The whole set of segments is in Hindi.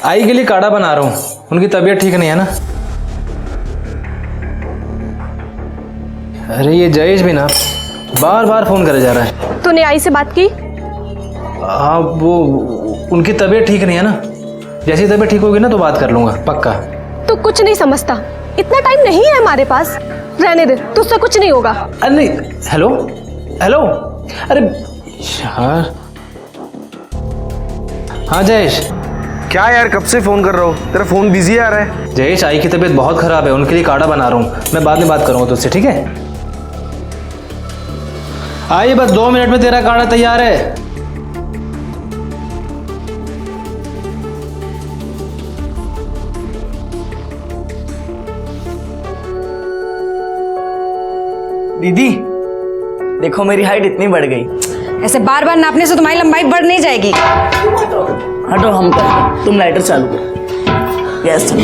आई के लिए काढ़ा बना रहा हूँ, उनकी तबीयत ठीक नहीं है ना। अरे ये जयेश भी ना बार बार फोन करे जा रहा है। तूने आई से बात की? हाँ वो उनकी तबीयत ठीक नहीं है ना, जैसी तबीयत ठीक होगी ना तो बात कर लूंगा पक्का। तू कुछ नहीं समझता, इतना टाइम नहीं है हमारे पास, रहने दे, तुझसे कुछ नहीं होगा। अरे नहीं, हेलो हेलो, अरे यार। हाँ जयेश। क्या यार, कब से फोन कर रहा हूँ, तेरा फोन बिजी आ रहा है। जयेश आई की तबीयत बहुत खराब है, उनके लिए काढ़ा बना रहा हूँ, मैं बाद में बात करूँगा तुझसे, ठीक है? आई बस 2 मिनट में तेरा काढ़ा तैयार है। दीदी देखो मेरी हाइट इतनी बढ़ गई। ऐसे बार बार नापने से तुम्हारी लंबाई बढ़ नहीं जाएगी। हटो, हम कर, तुम लाइटर चालू करो, गैस चालू।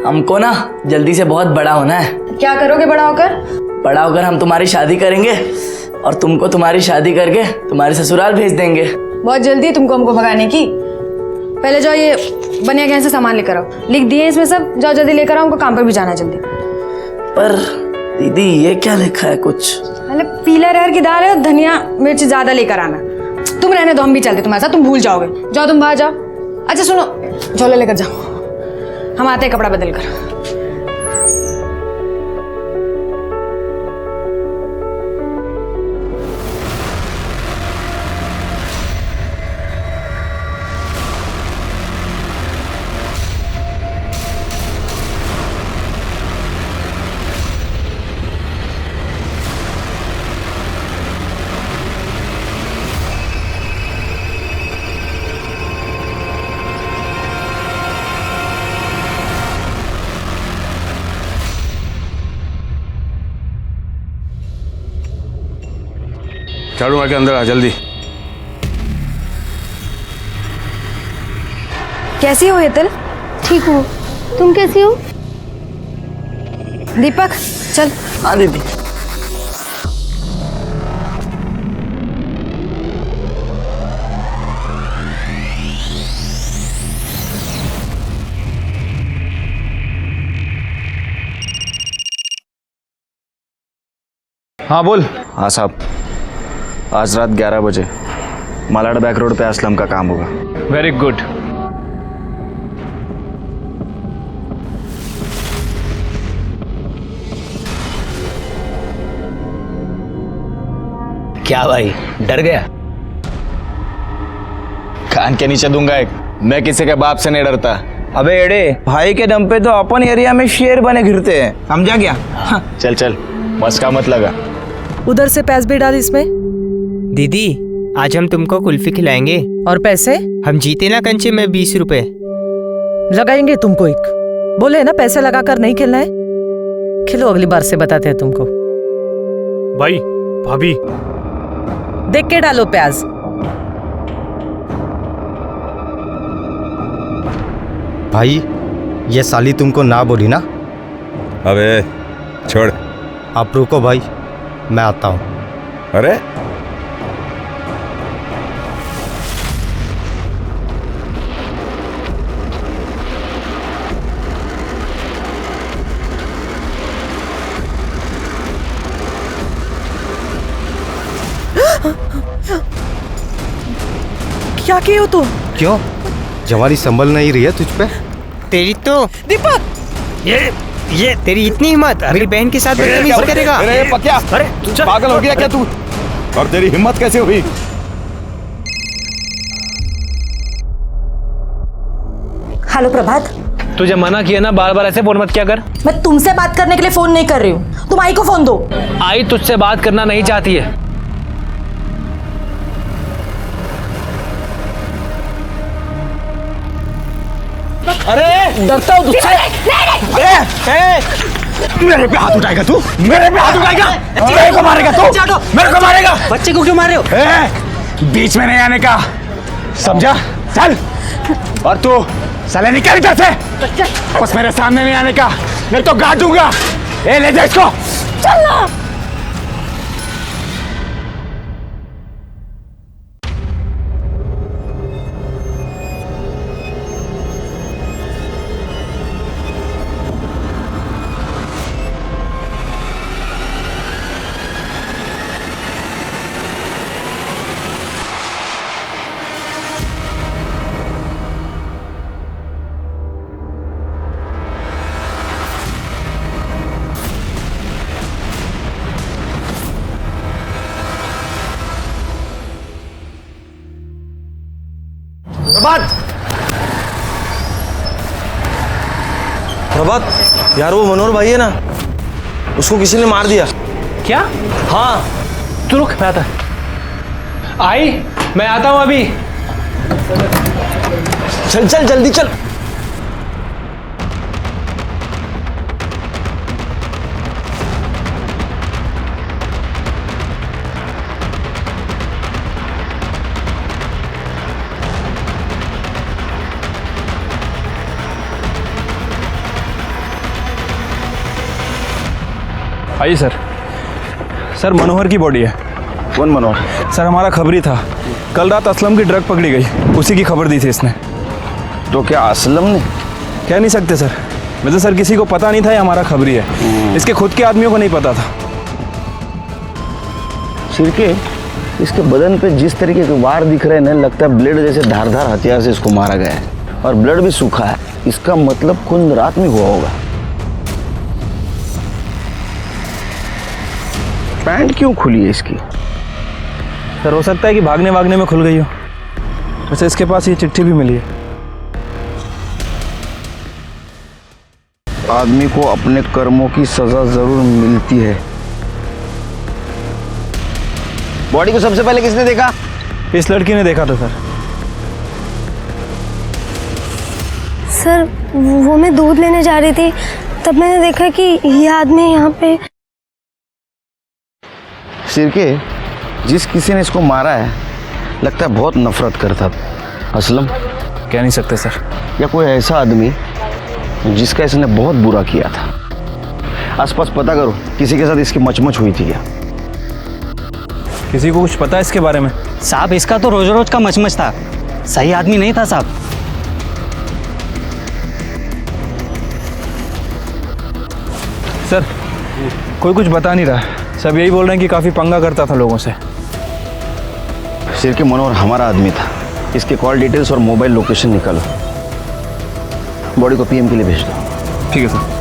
हमको ना जल्दी से बहुत बड़ा होना है। क्या करोगे बड़ा होकर? बड़ा होकर हम तुम्हारी शादी करेंगे और तुमको तुम्हारी शादी करके तुम्हारे ससुराल भेज देंगे। बहुत जल्दी है तुमको हमको भगाने की। पहले जाओ ये बनिया गहन से सामान लेकर आओ, लिख दिए इसमें सब, जाओ जल्दी लेकर आओ, हमको काम पर भी जाना है जल्दी। पर दीदी ये क्या लिखा है कुछ? पहले पीला अरहर की दाल है और धनिया मिर्च ज्यादा लेकर आना। तुम रहने दो, हम भी चलते तुम्हारे साथ, तुम भूल जाओगे। जाओ तुम बाहर जाओ। अच्छा सुनो, झोला लेकर जाओ, हम आते हैं कपड़ा बदल कर। झाड़ू मार के अंदर आ जल्दी। कैसी हो हेतल? ठीक हूँ, तुम कैसी हो? दीपक चल। हाँ दीदी। हाँ बोल। हाँ साहब, आज रात 11 बजे मालाड बैक रोड पे असलम का काम होगा। Very good. क्या भाई, डर गया? कान के नीचे दूंगा एक, मैं किसी के बाप से नहीं डरता। अबे एड़े, भाई के दम पे तो अपन एरिया में शेर बने घिरते हैं, समझा क्या? चल चल, मस्का मत लगा। उधर से पैस भी डाल इसमें। दीदी आज हम तुमको कुल्फी खिलाएंगे। और पैसे? हम जीते ना कंचे में 20 रुपए लगाएंगे तुमको एक। बोले ना पैसे लगाकर नहीं खेलना है, खिलो, अगली बार से बताते हैं तुमको। भाई भाभी देख के डालो प्याज। भाई ये साली तुमको ना बोली ना? अबे छोड़। आप रुको भाई, मैं आता हूँ। अरे क्या किए हो तुम? क्यों, जवानी संभल नहीं रही है तुझ पे? तेरी तो दीपक, ये तेरी इतनी हिम्मत, अपनी बहन के साथ बदतमीजी करेगा? अरे पक्या, अरे पागल हो गया क्या तू? और तेरी हिम्मत कैसे हुई? हेलो प्रभात। तुझे मना किया ना, बार बार ऐसे फोन मत किया कर। मैं तुमसे बात करने के लिए फोन नहीं कर रही हूँ, तुम आई को फोन दो। आई तुझसे बात करना नहीं चाहती है। अरे डरता हूँ तुझसे। मेरे पे हाथ उठाएगा तू? मेरे पे हाथ उठाएगा? मेरे को मारेगा तू? मेरे को मारेगा? बच्चे को क्यों मार रहे हो? बीच में नहीं आने का, समझा? चल। और तू साले निकल इधर से, बस मेरे सामने नहीं आने का, नहीं तो गाड़ दूंगा। ए ले जा इसको। चल ना। प्रभात, प्रभात, यार वो मनोहर भाई है ना, उसको किसी ने मार दिया। क्या? हाँ। तू रुक, मैं आता। आई, मैं आता हूँ अभी। चल चल जल्दी चल। आइए सर। सर मनोहर की बॉडी है। कौन मनोहर? सर हमारा खबरी था, कल रात असलम की ड्रग पकड़ी गई, उसी की खबर दी थी इसने। तो क्या असलम ने? कह नहीं सकते सर, वैसे सर किसी को पता नहीं था ये हमारा खबरी है, इसके खुद के आदमियों को नहीं पता था। सिरके, इसके बदन पे जिस तरीके के वार दिख रहे हैं ना, लगता है ब्लेड जैसे धारदार हथियार से इसको मारा गया है, और ब्लड भी सूखा है। इसका मतलब खून रात में हुआ होगा। पैंट क्यों खुली है इसकी? सर हो सकता है कि भागने वागने में खुल गई हो। वैसे इसके पास ये चिट्ठी भी मिली है। आदमी को अपने कर्मों की सजा जरूर मिलती है। बॉडी को सबसे पहले किसने देखा? इस लड़की ने देखा था सर। सर वो मैं दूध लेने जा रही थी, तब मैंने देखा कि ये आदमी यहाँ पे। सिरके, जिस किसी ने इसको मारा है, लगता है बहुत नफरत करता था। असलम? कह नहीं सकते सर। या कोई ऐसा आदमी जिसका इसने बहुत बुरा किया था। आसपास पता करो, किसी के साथ इसकी मचमच हुई थी क्या? किसी को कुछ पता है इसके बारे में? साहब इसका तो रोज रोज का मचमच था, सही आदमी नहीं था साहब। सर कोई कुछ बता नहीं रहा, सब यही बोल रहे हैं कि काफ़ी पंगा करता था लोगों से। सिरके, मनोहर हमारा आदमी था। इसके कॉल डिटेल्स और मोबाइल लोकेशन निकालो, बॉडी को पीएम के लिए भेज दो। ठीक है सर।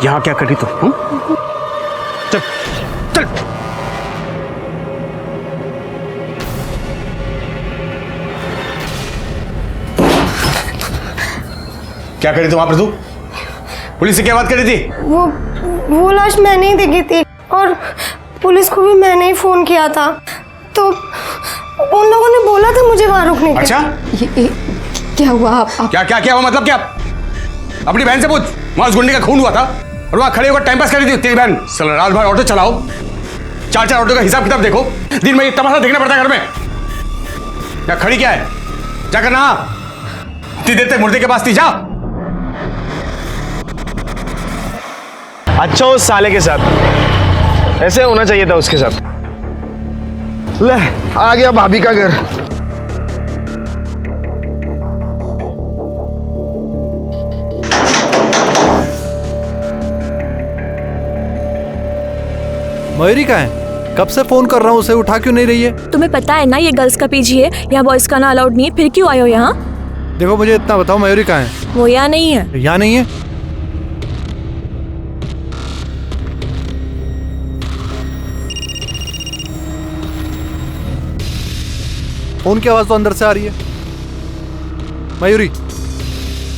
यहाँ क्या करी तो? चल चल। क्या करी तुम वहां पर? तू पुलिस से क्या बात करी थी? वो लाश मैंने ही देखी थी, और पुलिस को भी मैंने ही फोन किया था, तो उन लोगों ने बोला था मुझे वहां रुकने के। अच्छा, क्या हुआ? आप क्या हुआ? मतलब क्या? अपनी बहन से पूछ, वहां उस गुंडे का खून हुआ था और वहां खड़े होकर टाइम पास कर रही थी तेरी बहन। चल रात भर ऑटो चलाओ, 4-4 ऑटो का हिसाब किताब देखो, दिन में ये तमाशा देखना पड़ता है घर में। क्या खड़ी क्या है? जाकर नहा, इतनी देर तक मुर्दे के पास थी, जा। अच्छा उस साले के साथ ऐसे होना चाहिए था उसके साथ। ले आ गया भाभी का घर। मयूरी कहाँ है? कब से फोन कर रहा हूँ, उसे उठा क्यों नहीं रही है? तुम्हें पता है ना ये गर्ल्स का पीजी है, यहाँ बॉयज का ना अलाउड नहीं है, फिर क्यों आए हो यहाँ? देखो मुझे इतना बताओ, मयूरी कहाँ है? वो यहाँ नहीं है। यहाँ नहीं है? फोन की आवाज तो अंदर से आ रही है। मयूरी,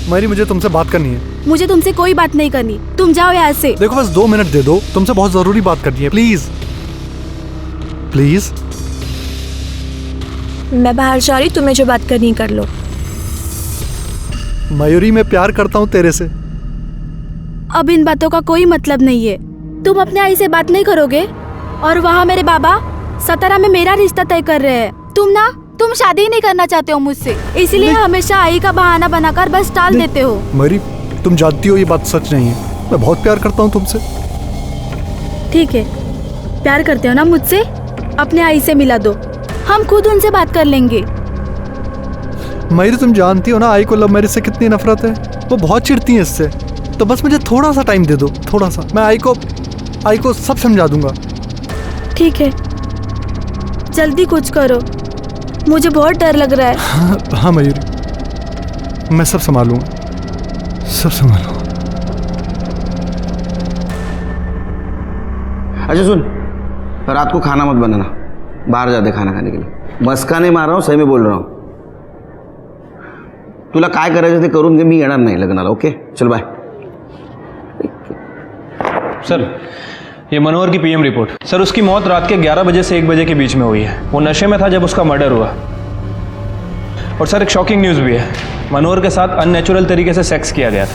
मयूरी मुझे तुमसे बात करनी है। मुझे तुमसे कोई बात नहीं करनी, तुम जाओ यहाँ से। देखो बस 2 मिनट दे दो, तुमसे बहुत जरूरी बात करनी है, प्लीज प्लीज। मैं बाहर जा रही, तुम्हें जो बात करनी कर लो। मयूरी मैं प्यार करता हूँ तेरे से। अब इन बातों का कोई मतलब नहीं है। तुम अपने आई से बात नहीं करोगे, और वहाँ मेरे बाबा सतारा में मेरा रिश्ता तय कर रहे हैं। तुम शादी नहीं करना चाहते हो मुझसे, इसलिए हमेशा आई का बहाना बनाकर बस टाल देते हो। मयूरी तुम जानती हो ये बात सच नहीं है, मैं बहुत प्यार करता हूँ तुमसे। ठीक है, प्यार करते हो ना मुझसे, अपने आई से मिला दो, हम खुद उनसे बात कर लेंगे। मयूरी तुम जानती हो ना आई को लव मैरिज से कितनी नफरत है, वो बहुत चिढ़ती है इससे। तो बस मुझे थोड़ा सा टाइम दे दो, थोड़ा सा, मैं आई को सब समझा दूंगा। ठीक है, जल्दी कुछ करो, मुझे बहुत डर लग रहा है। हाँ मयूरी, मैं सब संभालूंगा, सब संभालूंगा। अच्छा सुन, रात को खाना मत बनाना, बाहर जाते खाना खाने के लिए। मस्का नहीं मार रहा हूँ, सही में बोल रहा हूँ। तुला काय करायचं ते करून घे, मी येणार नाही लग्नाला. ओके चल बाय. सर ये मनोहर की पीएम रिपोर्ट। सर उसकी मौत रात के 11 बजे से 1 बजे के बीच में हुई है। वो नशे में था जब उसका मर्डर हुआ। और सर एक शॉकिंग न्यूज़ भी है, मनोहर के साथ अननेचुरल तरीके से सेक्स किया गया था।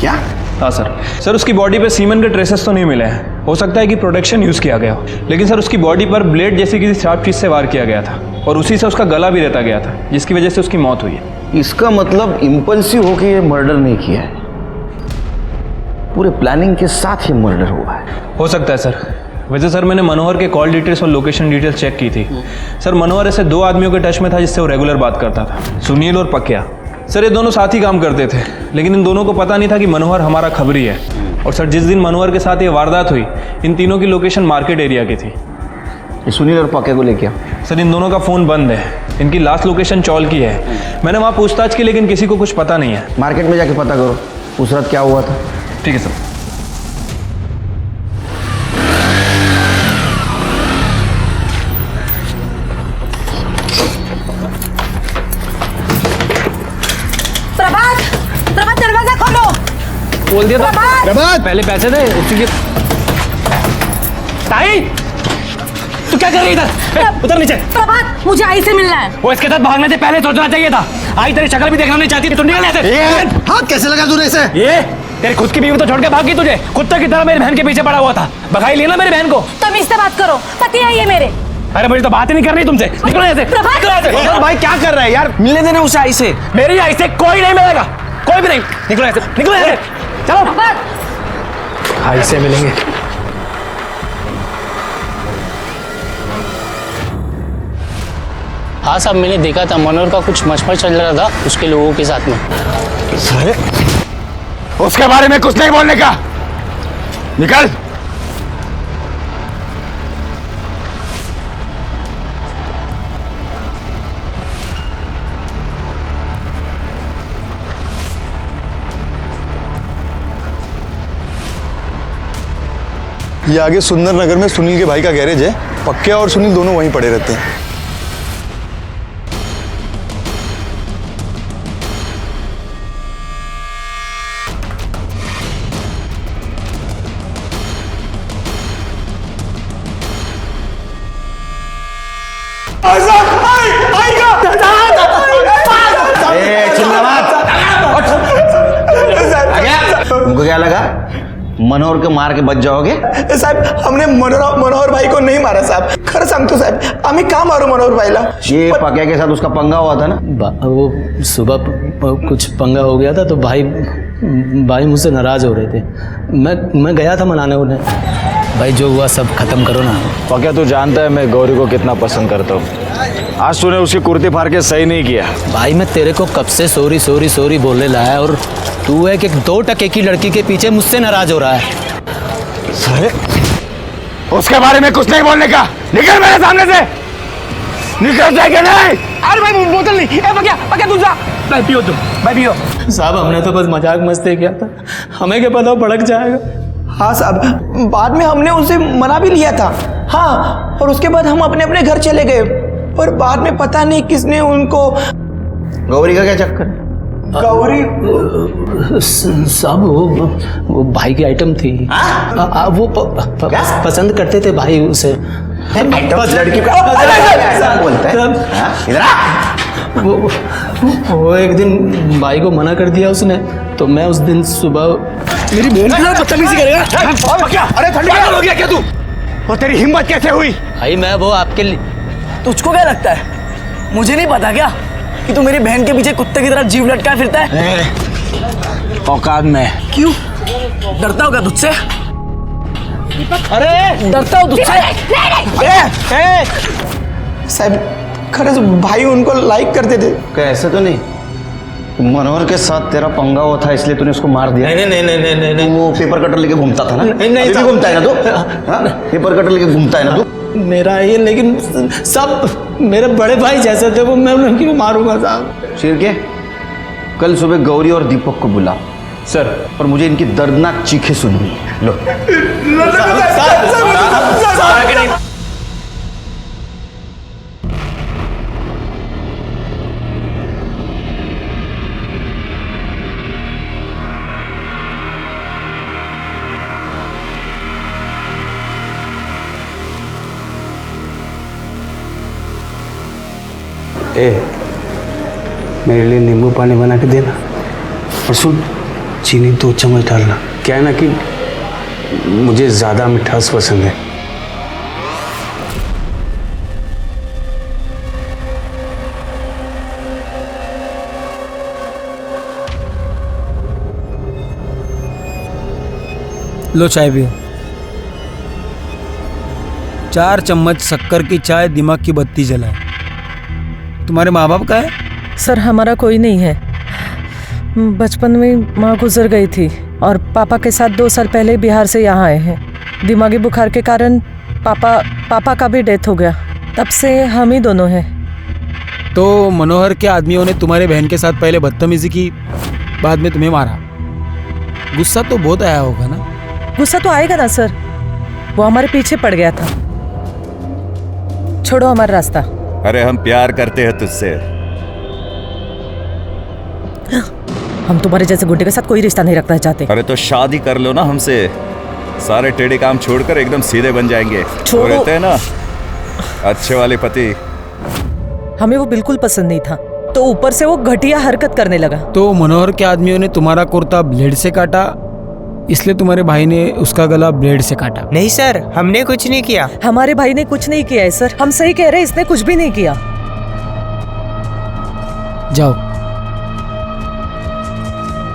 क्या? हाँ सर उसकी बॉडी पे सीमन के ट्रेसेस तो नहीं मिले हैं, हो सकता है कि प्रोटेक्शन यूज़ किया गया हो, लेकिन सर उसकी बॉडी पर ब्लेड जैसी किसी शार्प चीज़ से वार किया गया था और उसी से उसका गला भी रेता गया था, जिसकी वजह से उसकी मौत हुई है। इसका मतलब इम्पल्सिव होकर ये मर्डर नहीं किया है, पूरे प्लानिंग के साथ ही मर्डर हुआ है। हो सकता है सर। वैसे सर मैंने मनोहर के कॉल डिटेल्स और लोकेशन डिटेल्स चेक की थी। सर मनोहर ऐसे 2 आदमियों के टच में था जिससे वो रेगुलर बात करता था, सुनील और पक्या। सर ये दोनों साथ ही काम करते थे, लेकिन इन दोनों को पता नहीं था कि मनोहर हमारा खबरी है। और सर जिस दिन मनोहर के साथ ये वारदात हुई, इन तीनों की लोकेशन मार्केट एरिया की थी। ये सुनील और पक्या को लेके आओ। सर इन दोनों का फ़ोन बंद है, इनकी लास्ट लोकेशन चौल की है। मैंने वहाँ पूछताछ की, लेकिन किसी को कुछ पता नहीं है। मार्केट में जाके पता करो उस रात क्या हुआ था। ठीक है सर। प्रभात दरवाजा खोलो। बोल दिया था प्रभात! पहले पैसे दे उसी के। ताई तू क्या कर रही इधर? उतर नीचे। प्रभात मुझे आई से मिलना है। वो इसके साथ भागने से पहले सोचना चाहिए था। आई तेरी शक्ल भी देखना नहीं चाहती थी, तू निकल ऐसे। हाथ कैसे लगा तूने इसे? ये तेरी खुद की बीवी तो छोड़ के भागी, तुझे कुत्ते की तरह मेरी बहन के पीछे पड़ा हुआ था। भगाई लेना मेरी बहन को। तुम इससे बात करो, पति है ये मेरे। अरे मुझे तो बात ही नहीं करनी तुमसे। निकलो ऐसे। भाई क्या कर रहा है यार, मिलने देना उसे आई से। मेरी आई से कोई नहीं मिलेगा, कोई भी नहीं। निकलो ऐसे, निकलो ऐसे। चलो आई से मिलेंगे। हाँ साहब, मैंने देखा था मनोहर का कुछ मशमश चल रहा था उसके लोगों के साथ में। साले उसके बारे में कुछ नहीं बोलने का, निकल। ये आगे सुंदर नगर में सुनील के भाई का गैरेज है। पक्या और सुनील दोनों वहीं पड़े रहते हैं। तुमको क्या लगा मनोहर के मार के बच जाओगे? साहेब हमने मनोहर भाई को नहीं मारा साहब, खरं सांगतो साहेब, आम्ही का मारू मनोहर भाईला? ये पक्या के साथ उसका पंगा हुआ था ना? वो सुबह कुछ पंगा हो गया था तो भाई मुझसे नाराज हो रहे थे। मैं गया था मनाने उन्हें। भाई जो हुआ सब खत्म करो ना। पक्या तू जानता है मैं गौरी को कितना पसंद करता हूँ। आज तूने उसकी कुर्ती फाड़ के सही नहीं किया। भाई मैं तेरे को कब से सॉरी सॉरी सॉरी बोलने लाया और तू एक 2 टके की लड़की के पीछे मुझसे नाराज हो रहा है। साले उसके बारे में कुछ नहीं बोलने का, निकल मेरे सामने से। निकल जाएगा नहीं। अरे भाई बोतल नहीं। ए पक्या तू जा। भाई पियो तुम, भाई पियो। साहब हमने तो बस मजाक मस्ती किया था, हमें क्या पता भड़क जाएगा। हाँ साहब, बाद में हमने उनसे मना भी लिया था। हाँ, और उसके बाद हम अपने अपने घर चले गए, पर बाद में पता नहीं किसने उनको। गौरी का क्या चक्कर है? गौरी साहब वो भाई की आइटम थी। वो पसंद करते थे भाई उसे। लड़की बोलता है। वो एक दिन भाई को मना कर दिया उसने, तो मैं उस दिन सुबह मेरी बहन के साथ बदतमीजी करेगा? अरे ठंडी हो गया क्या तू? और तेरी हिम्मत कैसे हुई? भाई मैं वो आपके लिए। तुझको क्या लगता है मुझे नहीं पता क्या कि तू मेरी बहन के पीछे कुत्ते की तरह जीव लटका फिरता है? औकात में। क्यों डरता होगा तुझसे? अरे डरता हो तुझसे? साहब खरंच भाई उनको लाइक करते थे। क्या ऐसा तो नहीं? मनोहर के साथ तेरा पंगा हुआ था इसलिए तूने उसको मार दिया? नहीं नहीं नहीं नहीं नहीं नहीं वो पेपर कटर लेके घूमता था ना? नहीं, अभी भी साहब। घूमता है ना तू? हाँ? पेपर कटर लेके घूमता है ना तू? मेरा ये, लेकिन सब मेरे बड़े भाई जैसे थे वो, मैं उनकी को मारूंगा साहब। शेर के कल सुबह गौरी और दीपक को बुला सर। और मुझे इनकी दर्दनाक चीखें सुननी है। लो मेरे लिए नींबू पानी बना के देना, और सुन चीनी 2 चम्मच डालना। क्या है ना कि मुझे ज़्यादा मिठास पसंद है। लो चाय पियो। 4 चम्मच शक्कर की चाय दिमाग की बत्ती जलाए। तुम्हारे माँ बाप का है? सर हमारा कोई नहीं है। बचपन में माँ गुजर गई थी और पापा के साथ 2 साल पहले बिहार से यहाँ आए हैं। दिमागी बुखार के कारण पापा का भी डेथ हो गया। तब से हम ही दोनों हैं। तो मनोहर के आदमियों ने तुम्हारे बहन के साथ पहले बदतमीजी की, बाद में तुम्हें मारा। गुस्सा तो बहुत आया होगा ना? गुस्सा तो आएगा ना सर, वो हमारे पीछे पड़ गया था। छोड़ो हमारा रास्ता। अरे हम प्यार करते हैं तुझसे। हम तुम्हारे जैसे गुंडे के साथ कोई रिश्ता नहीं रखना चाहते। अरे तो शादी कर लो ना हमसे, सारे टेढ़े काम छोड़कर एकदम सीधे बन जाएंगे। छोड़ो। वो रहते हैं ना अच्छे वाले पति। हमें वो बिल्कुल पसंद नहीं था, तो ऊपर से वो घटिया हरकत करने लगा। तो मनोहर के आदमियों ने तुम्हारा कुर्ता ब्लेड से काटा, इसलिए तुम्हारे भाई ने उसका गला ब्लेड से काटा। नहीं सर, हमने कुछ नहीं किया। हमारे भाई ने कुछ नहीं किया है सर, हम सही कह रहे हैं, इसने कुछ भी नहीं किया। जाओ,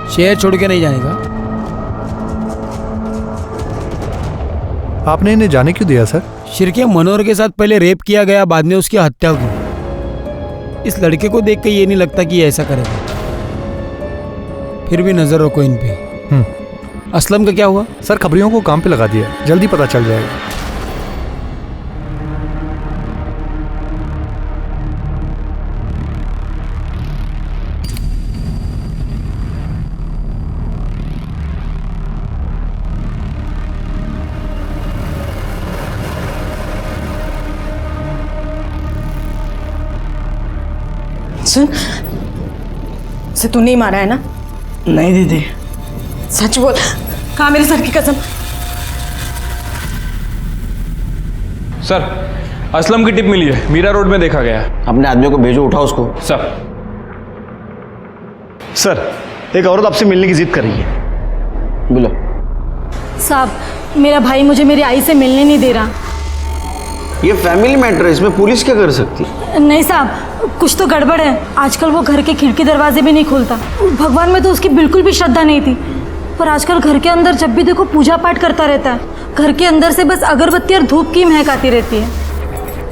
शहर छोड़ के नहीं जाने का। आपने इन्हें जाने क्यों दिया सर? शिरके मनोहर के साथ पहले रेप किया गया, बाद में उसकी हत्या की। इस लड़के को देख के ये नहीं लगता कि ये ऐसा करेगा। फिर भी नजर रखो इन पे। असलम का क्या हुआ? सर खबरियों को काम पे लगा दिया, जल्दी पता चल जाएगा। सुन, से तू नहीं मारा है ना? नहीं दीदी। सच बोल। कहाँ मेरे सर की कसम? सर असलम की टिप मिली है, मीरा रोड में देखा गया है। अपने आदमियों को भेजो, उठाओ उसको। सर एक औरत आपसे मिलने की जिद कर रही है। बोलो। साहब, मेरा भाई मुझे मेरी आई से मिलने नहीं दे रहा। ये फैमिली मैटर है, इसमें पुलिस क्या कर सकती है? नहीं साहब, कुछ तो गड़बड़ है। आजकल वो घर के खिड़की दरवाजे भी नहीं खोलता। भगवान में तो उसकी बिल्कुल भी श्रद्धा नहीं थी, पर आजकल घर के अंदर जब भी देखो पूजा पाठ करता रहता है। घर के अंदर से बस अगरबत्ती और धूप की महक आती रहती है।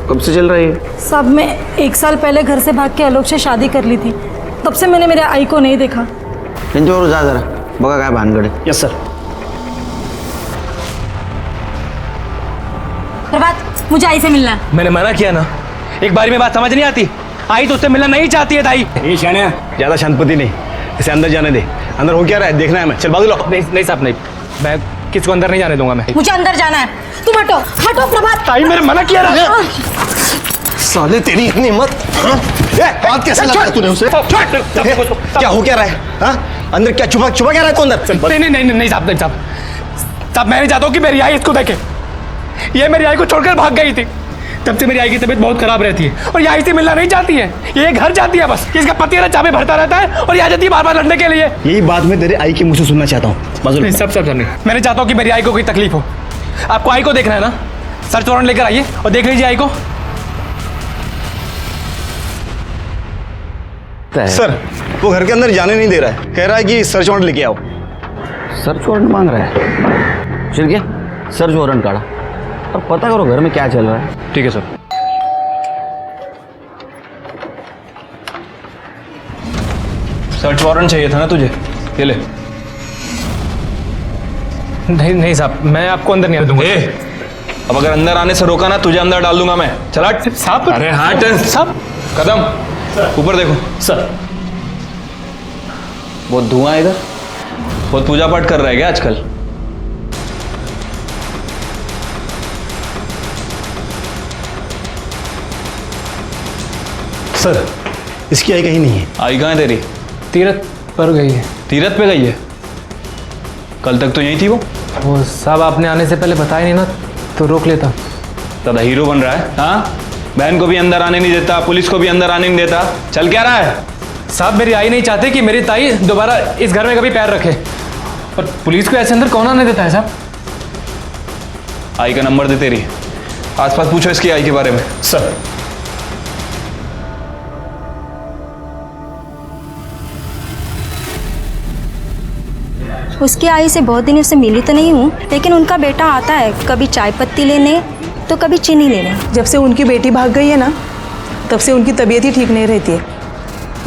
कब से चल रही है? साहब, मैं 1 साल पहले घर से भाग के आलोक से शादी कर ली थी, तब से मैंने मेरे आई को नहीं देखा। और जा जरा, बगा क्या भानगढ़ है। Yes sir. प्रभात, मुझे आई से मिलना है। मैंने मना किया ना, एक बारी में बात समझ नहीं आती। आई तो उससे मिलना नहीं चाहती है दाई। ये शानिया ज्यादा शांतपति नहीं, इसे अंदर जाने दे। अंदर हो क्या रहा है देखना है, मैं चल बाजू लो। नहीं साहब नहीं, मैं किसको अंदर नहीं जाने दूंगा। मैं मुझे अंदर जाना है। तुम हटो हटो प्रभात। ताई मेरे मना किया रहा। साले तेरी इतनी हिम्मत, बात कैसे लगा तूने उसे? क्या हो क्या रहा है? हाँ? अंदर क्या छुपा क्या रहा है तू अंदर? नहीं साहब, नहीं साहब। साहब मैं नहीं चाहता हूँ कि मेरी आई इसको देखे। ये मेरी आई को छोड़कर भाग गई थी, तब से मेरी आई की तबीयत बहुत खराब रहती है और ये आई से मिलना नहीं चाहती है। ये घर जाती है बस, इसका पति है ना चाबे भरता रहता है और यहाँ जाती है बार बार लड़ने के लिए। यही बात मैं तेरे आई के मुंह से सुनना चाहता हूँ। नहीं सब नहीं, मैं नहीं चाहता हूँ कि मेरी आई को कोई तकलीफ हो। आपको आई को देखना है ना, सर्च वारंट लेकर आइए और देख लीजिए आई को। सर वो घर के अंदर जाने नहीं दे रहा है, कह रहा है कि सर्च वारंट लेके आओ। सर्च वारंट मांग रहा है? फिर क्या? सर्च वारंट काढ़ा और पता करो घर में क्या चल रहा है। ठीक है सर। सर्च वारंट चाहिए था ना तुझे, ये ले। नहीं नहीं साहब, मैं आपको अंदर नहीं आने दूंगा। अब अगर अंदर आने से रोका ना, तुझे अंदर डाल दूंगा मैं। चला साहब। अरे हट साहब। कदम ऊपर देखो सर। बहुत धुआं है इधर। बहुत पूजा पाठ कर रहा है क्या आजकल? सर, इसकी आई कहीं नहीं है। आई कहाँ है तेरी? तीरथ पर गई है। तीरथ पे गई है? कल तक तो यहीं थी वो साहब आपने आने से पहले बताया नहीं ना, तो रोक लेता। दादा हीरो बन रहा है। हाँ, बहन को भी अंदर आने नहीं देता, पुलिस को भी अंदर आने नहीं देता। चल क्या रहा है? साहब मेरी आई नहीं चाहती कि मेरी ताई दोबारा इस घर में कभी पैर रखे, और पुलिस को ऐसे अंदर कौन आने देता है साहब? आई का नंबर दे तेरी, आसपास पूछो इसकी आई के बारे में। सर। उसकी आई से बहुत दिन से मिली तो नहीं हूँ, लेकिन उनका बेटा आता है कभी चाय पत्ती लेने तो कभी चीनी लेने। जब से उनकी बेटी भाग गई है ना, तब से उनकी तबीयत ही ठीक नहीं रहती है,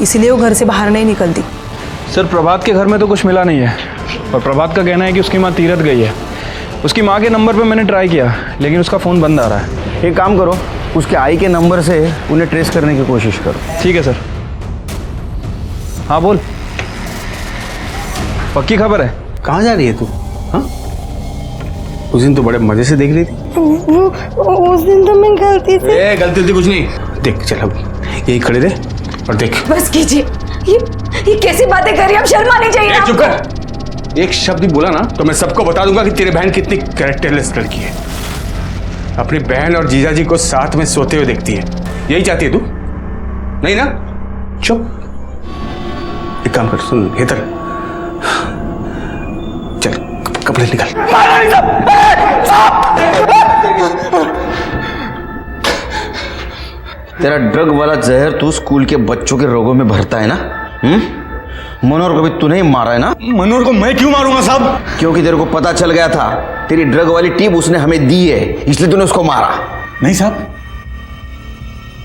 इसलिए वो घर से बाहर नहीं निकलती। सर प्रभात के घर में तो कुछ मिला नहीं है, और प्रभात का कहना है कि उसकी माँ तीरथ गई है। उसकी माँ के नंबर पे मैंने ट्राई किया, लेकिन उसका फ़ोन बंद आ रहा है। एक काम करो, उसके आई के नंबर से उन्हें ट्रेस करने की कोशिश करो। ठीक है सर। हाँ बोल, पक्की खबर है? कहाँ जा रही है तू? हाँ, उस दिन तो बड़े मजे से देख रही थी। उस दिन तो मैं गलती से। गलती कुछ नहीं। देख चल, अब यही खड़े रहे और देख। बस कीजिए, ये कैसी बातें कर रही हैं? अब शर्म आनी चाहिए। चुप कर। एक शब्द भी बोला ना तो मैं सबको बता दूंगा कि तेरी बहन कितनी कैरेक्टरलेस लड़की है। अपनी बहन और जीजाजी को साथ में सोते हुए देखती है। यही चाहती है तू? नहीं ना? चुप। एक काम कर, सुन हेतर, चल कपड़े निकाल। तेरा ड्रग वाला जहर तू स्कूल के बच्चों के रोगों में भरता है ना? मनोहर को भी तूने ही मारा है ना? मनोहर को मैं क्यों मारूंगा साहब? क्योंकि तेरे को पता चल गया था तेरी ड्रग वाली टिप उसने हमें दी है, इसलिए तूने उसको मारा। नहीं साहब,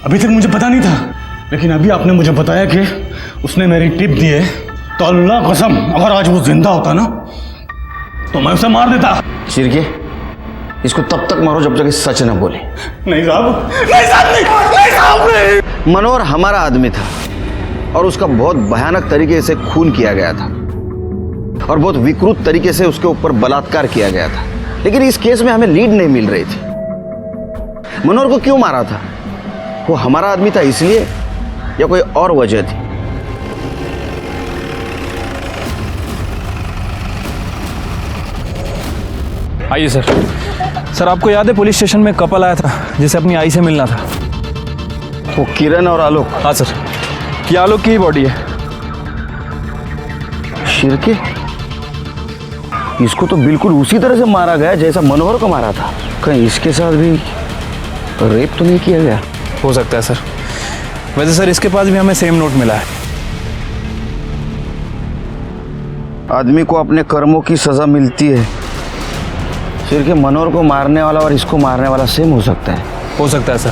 अभी तक मुझे पता नहीं था, लेकिन अभी आपने मुझे बताया कि उसने मेरी टिप दी है, तो अल्लाह कसम अगर आज वो जिंदा होता ना तो मैं उसे मार देता। शिरके, इसको तब तक मारो जब तक ये सच न बोले। नहीं साहब, नहीं साहब, नहीं साहब, नहीं। मनोहर हमारा आदमी था और उसका बहुत भयानक तरीके से खून किया गया था और बहुत विकृत तरीके से उसके ऊपर बलात्कार किया गया था, लेकिन इस केस में हमें लीड नहीं मिल रही थी। मनोहर को क्यों मारा था? वो हमारा आदमी था इसलिए या कोई और वजह थी? आइए सर। सर आपको याद है पुलिस स्टेशन में कपल आया था जिसे अपनी आई से मिलना था? वो किरण और आलोक? हाँ सर, ये आलोक की ही बॉडी है। शिरके, इसको तो बिल्कुल उसी तरह से मारा गया जैसा मनोहर को मारा था। कहीं इसके साथ भी रेप तो नहीं किया गया? हो सकता है सर। वैसे सर इसके पास भी हमें सेम नोट मिला है। आदमी को अपने कर्मों की सजा मिलती है। शिरके, मनोहर को मारने वाला और इसको मारने वाला सेम हो सकता है? हो सकता है सर।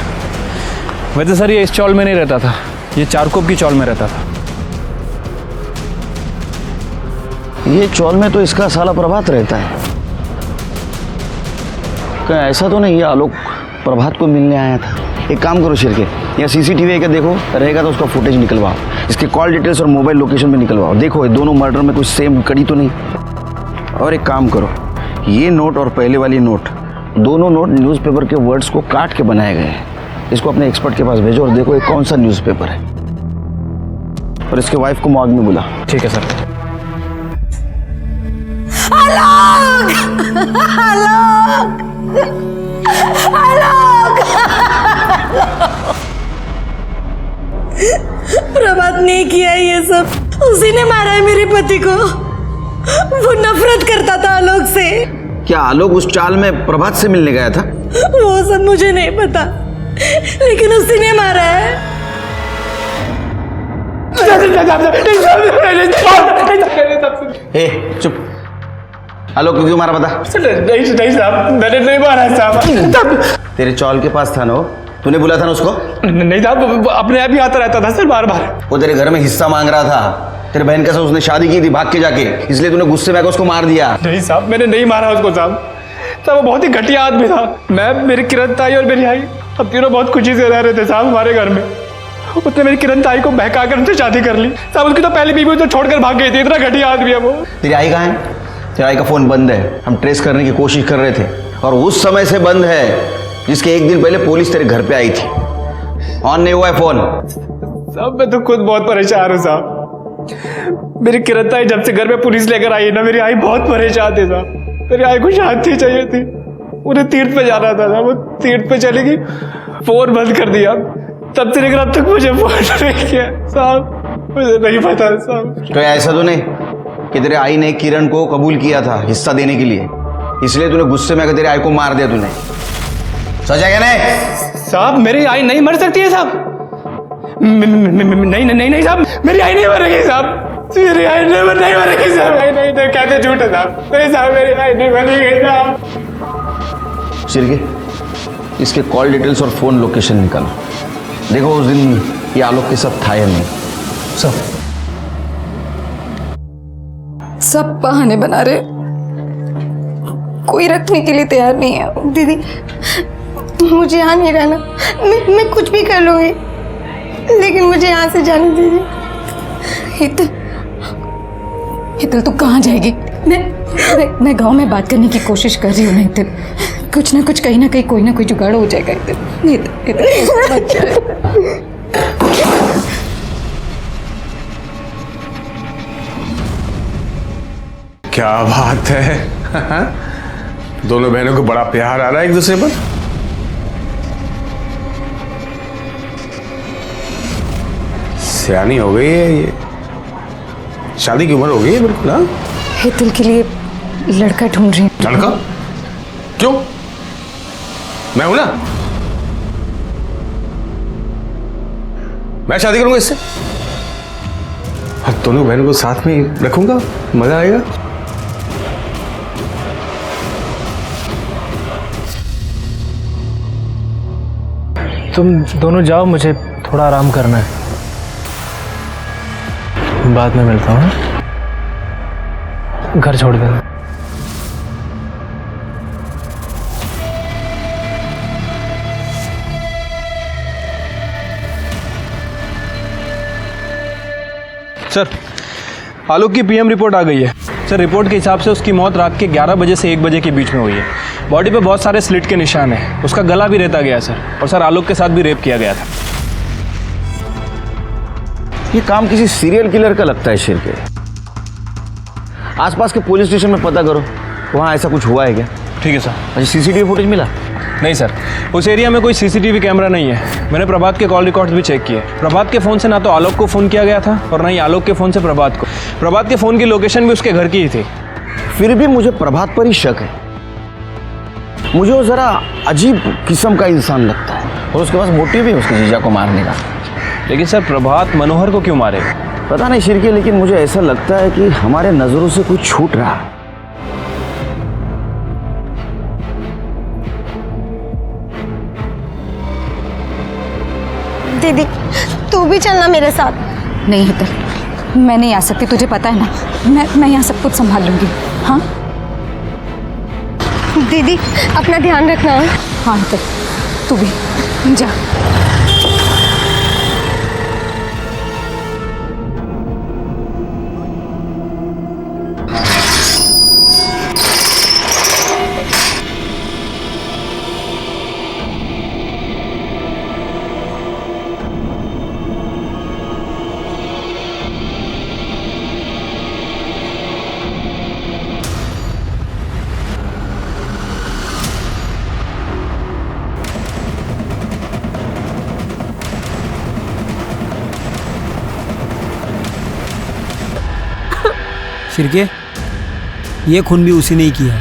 वैसे सर ये इस चौल में नहीं रहता था, ये चारकोप की चौल में रहता था। ये चौल में तो इसका साला प्रभात रहता है। क्या ऐसा तो नहीं ये आलोक प्रभात को मिलने आया था? एक काम करो शिरके, या सीसीटीवी का देखो, रहेगा तो उसका फुटेज निकलवाओ, इसके कॉल डिटेल्स और मोबाइल लोकेशन भी निकलवाओ। देखो ये दोनों मर्डर में कुछ सेम कड़ी तो नहीं। और एक काम करो, ये नोट और पहले वाली नोट, दोनों नोट न्यूज़पेपर के वर्ड्स को काट के बनाए गए हैं। इसको अपने एक्सपर्ट के पास भेजो और देखो ये कौन सा न्यूज़पेपर है, और इसके वाइफ को मॉर्ग में बुला। ठीक है सर। आलोक! आलोक! आलोक! प्रभात ने किया ये सब, उसी ने मारा है मेरे पति को। वो नफरत करता था आलोक से। क्या आलोक उस चाल में प्रभात से मिलने गया था? वो सब मुझे नहीं पता, लेकिन उसी ने मारा है। ए चुप, आलोक को क्यों मारा बता? नहीं साहब, मैंने नहीं मारा साहब। तेरे चौल के पास था ना तूने बुलाया था ना उसको? नहीं साहब, वो अपने आप ही आता रहता था सर बार बार। वो तेरे घर में हिस्सा मांग रहा था। तेरे बहन के साथ उसने शादी की थी भाग के जाके, इसलिए तूने गुस्से में आकर उसको मार दिया। नहीं साहब, मैंने नहीं मारा उसको साहब। वो बहुत ही घटिया आदमी था। मैं, मेरी किरण ताई और मेरी आई, हम तीनों बहुत खुशी से रह रहे थे साहब हमारे घर में। उसने मेरी किरण ताई को बहका कर उनसे शादी कर ली साहब। उसकी तो पहली बीवी तो छोड़कर भाग गई थी। इतना घटिया आदमी है वो। तेरी आई कहाँ है? तेरी आई का फोन बंद है। हम ट्रेस करने की कोशिश कर रहे थे और उस समय से बंद है जिसके एक दिन पहले पुलिस तेरे घर पे आई थी। ऑन नहीं हुआ है फोन। साहब मैं तो खुद बहुत परेशान हूँ साहब। मेरी किरण ताई जब से घर में पुलिस लेकर आई ना, मेरी आई बहुत परेशान थी साहब। मेरी आई को शांति चाहिए थी। उन्हें तीर्थ पे जाना था साहब। वो तीर्थ पे चली गई, फोन बंद कर दिया। तब से लेकर अब तक मुझे फोन नहीं किया साहब। मुझे नहीं पता साहब। तो ऐसा तो नहीं कि तेरे आई ने किरण को कबूल किया था हिस्सा देने के लिए, इसलिए तूने गुस्से में आकर तेरे आई को मार दिया तूने? सच है क्या नहीं? साहब मेरी आई नहीं मर सकती है साहब। नहीं नहीं नहीं साहब, मेरी आई नहीं मरेगी साहब। मेरी आई नहीं मरेगी साहब। नहीं कहते झूठ है साहब। नहीं साहब, मेरी आई नहीं मरेगी साहब। शिरके, इसके कॉल डिटेल्स और फोन लोकेशन निकालो। देखो उस दिन ये आलोक के साथ था या नहीं। सब बहाने बना रहे, कोई रखने के लिए तैयार नहीं है। दीदी मुझे यहाँ नहीं रहना, मैं कुछ भी कर लूँगी, लेकिन मुझे यहाँ से जाने दीजिए। हितल तू कहाँ जाएगी? मैं गांव में बात करने की कोशिश कर रही हूँ ना हितल। कुछ ना कुछ, कहीं ना कहीं कोई ना कोई जुगाड़ हो जाएगा हितल। क्या बात है। दोनों बहनों को बड़ा प्यार आ रहा है एक दूसरे पर। सियानी हो गई है ये, शादी की उम्र हो गई है बिल्कुल। हाँ, हितल के लिए लड़का ढूंढ रही हूँ। लड़का? क्यों? मैं हूं ना, मैं शादी करूंगा इससे और दोनों बहनों को साथ में रखूंगा, मजा आएगा। तुम दोनों जाओ, मुझे थोड़ा आराम करना है। बाद में मिलता हूँ। घर छोड़ देना। सर, आलोक की पीएम रिपोर्ट आ गई है। सर, रिपोर्ट के हिसाब से उसकी मौत रात के 11 बजे से 1 बजे के बीच में हुई है। बॉडी पे बहुत सारे स्लिट के निशान हैं। उसका गला भी रेता गया सर। और सर, आलोक के साथ भी रेप किया गया था। ये काम किसी सीरियल किलर का लगता है शिरके। आसपास के पुलिस स्टेशन में पता करो, वहाँ ऐसा कुछ हुआ है क्या? ठीक है सर। अच्छा, सीसीटीवी फुटेज मिला? नहीं सर, उस एरिया में कोई सीसीटीवी कैमरा नहीं है। मैंने प्रभात के कॉल रिकॉर्ड्स भी चेक किए। प्रभात के फ़ोन से ना तो आलोक को फ़ोन किया गया था और ना ही आलोक के फ़ोन से प्रभात को। प्रभात के फ़ोन की लोकेशन भी उसके घर की ही थी। फिर भी मुझे प्रभात पर ही शक है। मुझे वो ज़रा अजीब किस्म का इंसान लगता है और उसके पास मोटिव भी है उसके जीजा को मारने का। लेकिन सर, प्रभात मनोहर को क्यों मारेगा? पता नहीं शिरके, लेकिन मुझे ऐसा लगता है कि हमारे नज़रों से कुछ छूट रहा है। दीदी तू भी चलना मेरे साथ। नहीं हितल, मैं नहीं आ सकती, तुझे पता है ना। मैं यहाँ सब कुछ संभाल लूंगी। हाँ दीदी अपना ध्यान रखना। हाँ हितल, तू भी जा। शिरके, ये खून भी उसी ने ही किया।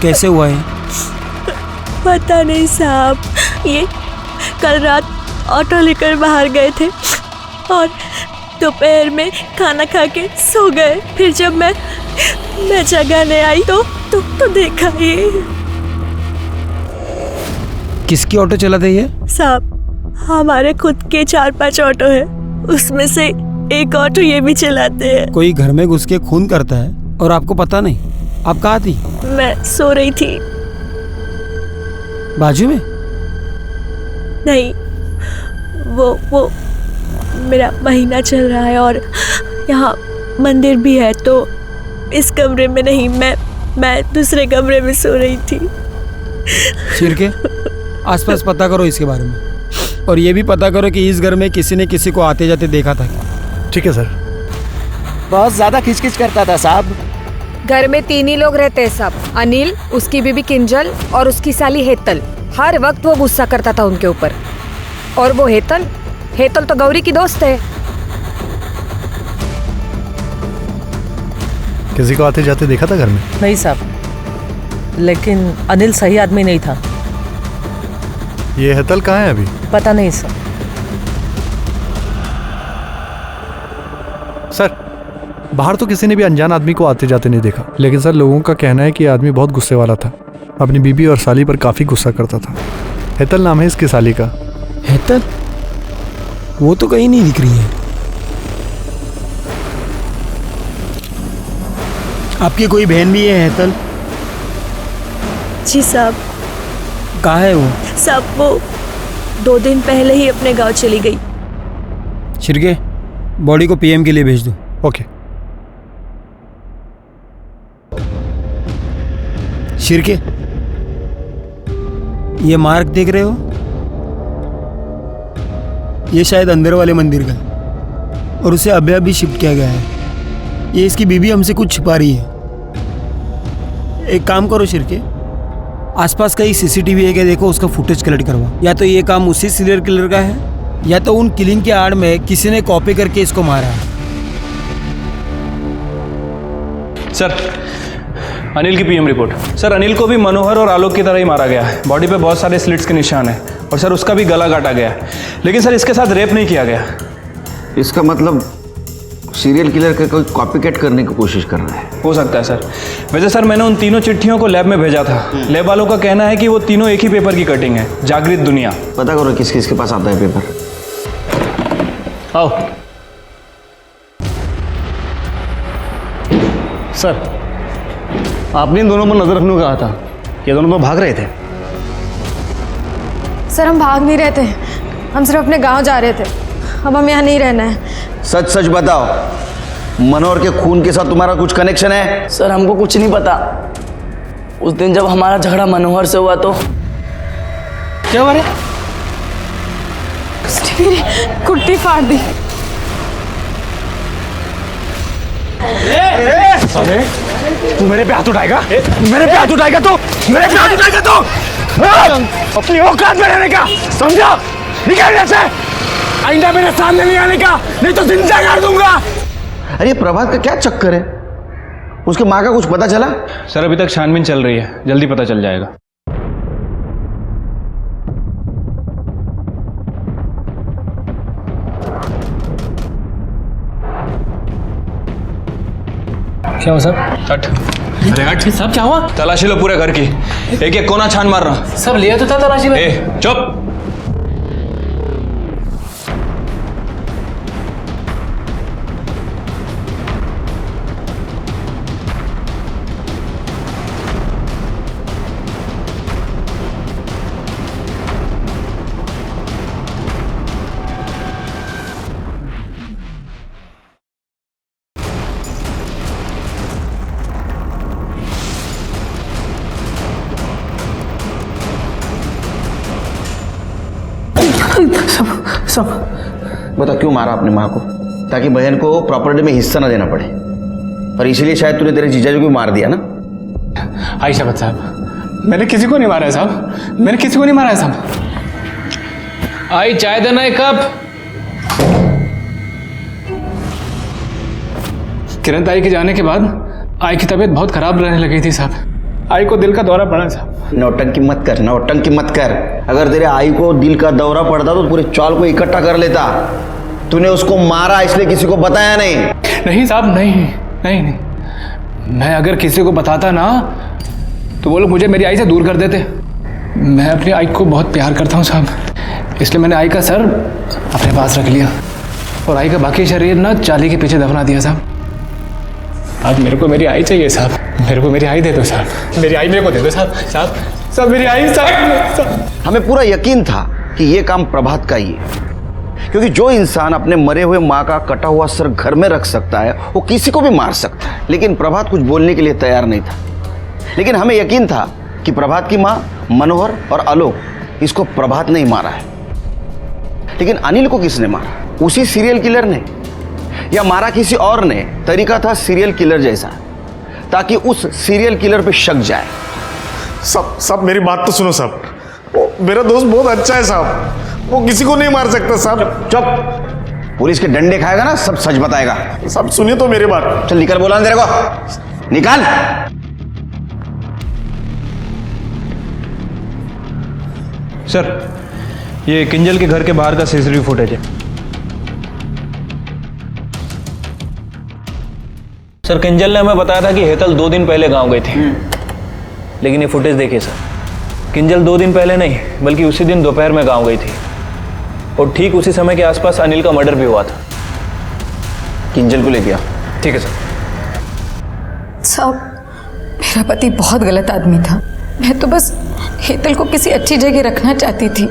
कैसे हुआ है? पता नहीं साहब, ये कल रात ऑटो लेकर बाहर गए थे और दोपहर में खाना खा के सो गए। फिर जब मैं जगाने आई तो देखा ये। किसकी ऑटो चलाते ये? साहब हमारे खुद के 4-5 ऑटो है, उसमें से एक ऑटो ये भी चलाते हैं। कोई घर में घुस के खून करता है और आपको पता नहीं? आप कहाँ थी? मैं सो रही थी। बाजू में? नहीं, वो मेरा महीना चल रहा है और यहाँ मंदिर भी है, तो इस कमरे में नहीं, मैं दूसरे कमरे में सो रही थी। छिरके, आसपास पता करो इसके बारे में, और ये भी पता करो कि इस घर में किसी ने किसी को आते जाते देखा था क्या? ठीक है सर। बहुत ज्यादा खिचखिच करता था साहब। घर में 3 ही लोग रहते हैं साहब, अनिल, उसकी बीबी किंजल और उसकी साली हेतल। हर वक्त वो गुस्सा करता था उनके ऊपर। और वो हेतल तो गौरी की दोस्त है। किसी को आते जाते देखा था घर में? नहीं साहब, लेकिन अनिल सही आदमी नहीं था। ये हेतल कहाँ है अभी? पता नहीं सर। सर, बाहर तो किसी ने भी अनजान आदमी को आते जाते नहीं देखा, लेकिन सर लोगों का कहना है कि ये आदमी बहुत गुस्से वाला था, अपनी बीबी और साली पर काफी गुस्सा करता था। हेतल नाम है इसकी साली का। हेतल? वो तो कहीं नहीं दिख रही है। आपकी कोई बहन भी है हेतल? जी साहब। कहाँ है वो? साहब वो 2 दिन पहले ही अपने गांव चली गई। छिरके, बॉडी को पीएम के लिए भेज दो। ओके। छिरके, ये मार्क देख रहे हो? ये शायद अंदर वाले मंदिर का है और उसे अभी अभी शिफ्ट किया गया है। ये इसकी बीबी हमसे कुछ छिपा रही है। एक काम करो छिरके, आसपास कहीं सीसीटीवी है क्या देखो, उसका फुटेज कलेक्ट करवाओ। या तो ये काम उसी सीरियल किलर का है या तो उन किलिंग के आड़ में किसी ने कॉपी करके इसको मारा है। सर, अनिल की पीएम रिपोर्ट। सर, अनिल को भी मनोहर और आलोक की तरह ही मारा गया है। बॉडी पे बहुत सारे स्लिट्स के निशान हैं और सर उसका भी गला काटा गया है, लेकिन सर इसके साथ रेप नहीं किया गया। इसका मतलब सीरियल किलर का कोई कॉपी कैट करने की कोशिश कर रहा है। हो सकता है सर। वैसे सर मैंने उन तीनों चिट्ठियों को लैब में भेजा था। लैब वालों का कहना है कि वो तीनों एक ही पेपर की कटिंग है, जागृत दुनिया। पता करो किस किसके पास आता है पेपर। आओ सर, आपने इन दोनों पर नजर रखने को कहा था। ये दोनों तो भाग रहे थे। सर हम भाग नहीं रहे थे, हम सिर्फ अपने गांव जा रहे थे। अब हम यहाँ नहीं रहना है। सच सच बताओ, मनोहर के खून के साथ तुम्हारा कुछ कनेक्शन है? सर हमको कुछ नहीं पता। उस दिन जब हमारा झगड़ा मनोहर से हुआ तो क्या हुआ रे? मेरी कुर्ती फाड़ दी। अरे तू मेरे पे हाथ उठाएगा? मेरे पे हाथ उठाएगा तो? मेरे पे हाथ उठाएगा तो? अपनी औकात में रहने का समझा? निकल यहाँ से, आइंदा मेरे सामने नहीं आने का, नहीं तो जिंदा कर दूंगा। अरे प्रभात का क्या चक्कर है? उसके माँ का कुछ पता चला? सर अभी तक छानबीन चल रही है, जल्दी पता चल जाएगा। क्या हुआ सर? हट। अरे हट साहब, क्या हुआ? तलाशी लो पूरे घर की, एक एक कोना छान मार रहा। सब लिया तो था तलाशी में। चुप। सब बता क्यों मारा अपनी माँ को? ताकि बहन को प्रॉपर्टी में हिस्सा ना देना पड़े, और इसीलिए शायद तूने तेरे जीजाजी को मार दिया ना? आई शपथ साहब, मैंने किसी को नहीं मारा है साहब, मैंने किसी को नहीं मारा है साहब। आई चाय देना एक कप। किरण ताई के जाने के बाद आई की तबीयत बहुत खराब रहने लगी थी साहब। आई को दिल का दौरा पड़ा साहब। नौटंकी मत कर, नौटंकी मत कर। अगर तेरे आई को दिल का दौरा पड़ता तो पूरे चौल को इकट्ठा कर लेता। तूने उसको मारा इसलिए किसी को बताया नहीं? नहीं साहब, नहीं नहीं नहीं, मैं अगर किसी को बताता ना तो वो लोग मुझे मेरी आई से दूर कर देते। मैं अपनी आई को बहुत प्यार करता हूँ साहब, इसलिए मैंने आई का सर अपने पास रख लिया और आई का बाकी शरीर ना चाली के पीछे दफना दिया साहब। अब मेरे को मेरी आई चाहिए साहब, मेरे को मेरी आई दे दो साहब, मेरी आई मेरे को दे दो साहब। साहब साहब मेरी आई साहब। हमें पूरा यकीन था कि ये काम प्रभात का ही है, क्योंकि जो इंसान अपने मरे हुए माँ का कटा हुआ सर घर में रख सकता है वो किसी को भी मार सकता है। लेकिन प्रभात कुछ बोलने के लिए तैयार नहीं था। लेकिन हमें यकीन था कि प्रभात की माँ मनोहर और आलोक, इसको प्रभात ने ही मारा है। लेकिन अनिल को किसने मारा? उसी सीरियल किलर ने, या मारा किसी और ने? तरीका था सीरियल किलर जैसा, ताकि उस सीरियल किलर पे शक जाए। सब मेरी बात तो सुनो साहब, मेरा दोस्त बहुत अच्छा है साहब, वो किसी को नहीं मार सकता साहब। चुप, पुलिस के डंडे खाएगा ना सब सच बताएगा। सब सुनिए तो मेरी बात। चल निकल, बोला तेरे को, निकाल। सर, ये किंजल के घर के बाहर का सीसीटीवी फुटेज है। सर, किंजल ने हमें बताया था कि हेतल 2 दिन पहले गांव गई थी, लेकिन ये फुटेज देखिए सर, किंजल 2 दिन पहले नहीं बल्कि उसी दिन दोपहर में गांव गई थी और ठीक उसी समय के आसपास अनिल का मर्डर भी हुआ था। किंजल को ले गया। ठीक है सर। साहब, मेरा पति बहुत गलत आदमी था। मैं तो बस हेतल को किसी अच्छी जगह रखना चाहती थी,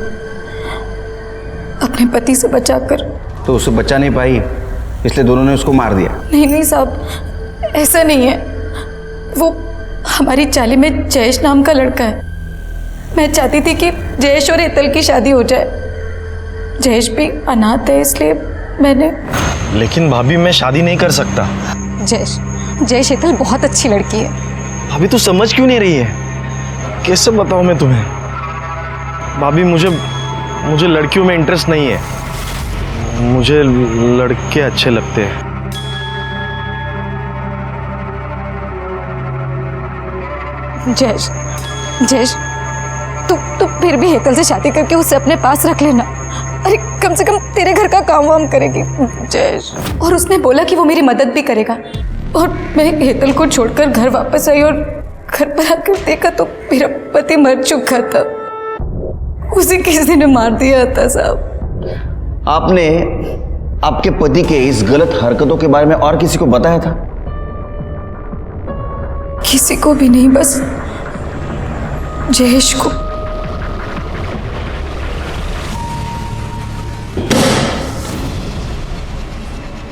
अपने पति से बचाकर। तो उसे बचा नहीं पाई, इसलिए दोनों ने उसको मार दिया। नहीं साहब, ऐसा नहीं है। वो हमारी चाली में जयेश नाम का लड़का है। मैं चाहती थी कि जयेश और हेतल की शादी हो जाए। जयेश भी अनाथ है, इसलिए मैंने। लेकिन भाभी, मैं शादी नहीं कर सकता। जयेश हेतल बहुत अच्छी लड़की है। भाभी, तू समझ क्यों नहीं रही है? कैसे बताऊं मैं तुम्हें? भाभी, मुझे लड़कियों में इंटरेस्ट नहीं है, मुझे लड़के अच्छे लगते हैं। जयेश, तू फिर भी हेतल से शादी करके उसे अपने पास रख लेना। अरे कम से कम तेरे घर का काम वाम करेगी जयेश। और उसने बोला कि वो मेरी मदद भी करेगा। और मैं हेतल को छोड़कर घर वापस आई और घर पर आकर देखा तो मेरा पति मर चुका था। उसे किसी ने मार दिया था साहब। आपने आपके पति के इस गलत हरकतों के बारे में और किसी को बताया था? किसी को भी नहीं, बस जयेश को।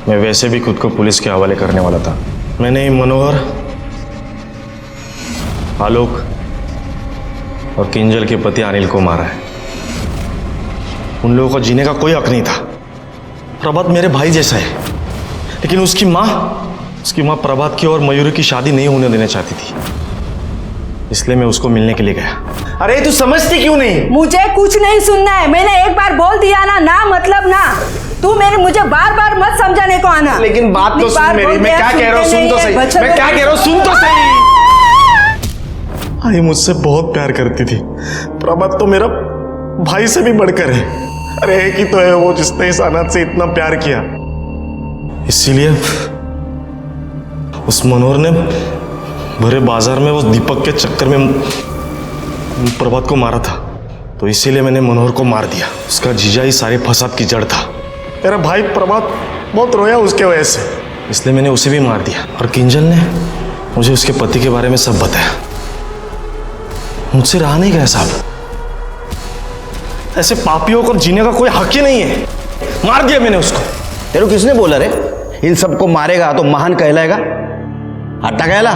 मैं वैसे भी खुद को पुलिस के हवाले करने वाला था। मैंने मनोहर, आलोक और किंजल के पति अनिल को मारा है। उन लोगों को जीने का कोई हक नहीं था। प्रभात मेरे भाई जैसा है, लेकिन उसकी माँ प्रभात की और मयूरी की शादी नहीं होने देना चाहती थी, इसलिए मैं उसको मिलने के लिए गया। अरे तू समझती क्यों नहीं? मुझे कुछ नहीं सुनना है। मैंने एक बार बोल दिया ना मतलब ना। तू मुझे बार बार मत समझाने को आना। लेकिन बात तो सुन मेरी, मैं क्या कह रहा हूँ सुन तो सही। मैं क्या कह रहा हूँ सुन तो सही। आई मुझसे बहुत प्यार करती थी। प्रभात तो मेरा भाई से भी बढ़कर है। अरे एक ही तो है वो जिसने इस अनाथ से इतना प्यार किया। इसीलिए उस मनोहर ने भरे बाजार में उस दीपक के चक्कर में प्रभात को मारा था। तो इसीलिए मैंने मनोहर को मार दिया। उसका जीजा ही सारे फसाद की जड़ था। मेरा भाई प्रभात बहुत रोया उसके वजह से, इसलिए मैंने उसे भी मार दिया। और किंजल ने मुझे उसके पति के बारे में सब बताया। मुझसे रहा नहीं गया साहब। ऐसे पापियों को जीने का कोई हक ही नहीं है। मार दिया मैंने उसको। तेरे किसने बोला रे इन सबको मारेगा तो महान कहलाएगा? हट्टा कहला।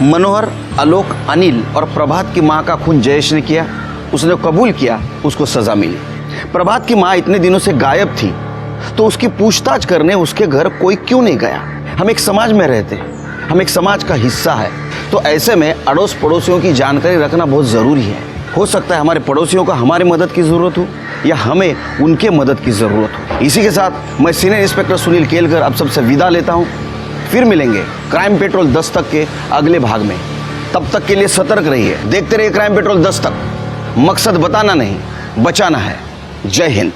मनोहर, आलोक, अनिल और प्रभात की माँ का खून जयेश ने किया। उसने कबूल किया, उसको सजा मिली। प्रभात की माँ इतने दिनों से गायब थी, तो उसकी पूछताछ करने उसके घर कोई क्यों नहीं गया? हम एक समाज में रहते हैं, हम एक समाज का हिस्सा है, तो ऐसे में अड़ोस पड़ोसियों की जानकारी रखना बहुत ज़रूरी है। हो सकता है हमारे पड़ोसियों को हमारी मदद की ज़रूरत हो या हमें उनके मदद की ज़रूरत हो। इसी के साथ मैं सीनियर इंस्पेक्टर सुनील केलकर अब सबसे विदा लेता हूँ। फिर मिलेंगे क्राइम पेट्रोल 10 तक के अगले भाग में। तब तक के लिए सतर्क रहिए, देखते रहिए क्राइम पेट्रोल 10 तक। मकसद बताना नहीं, बचाना है। जय हिंद।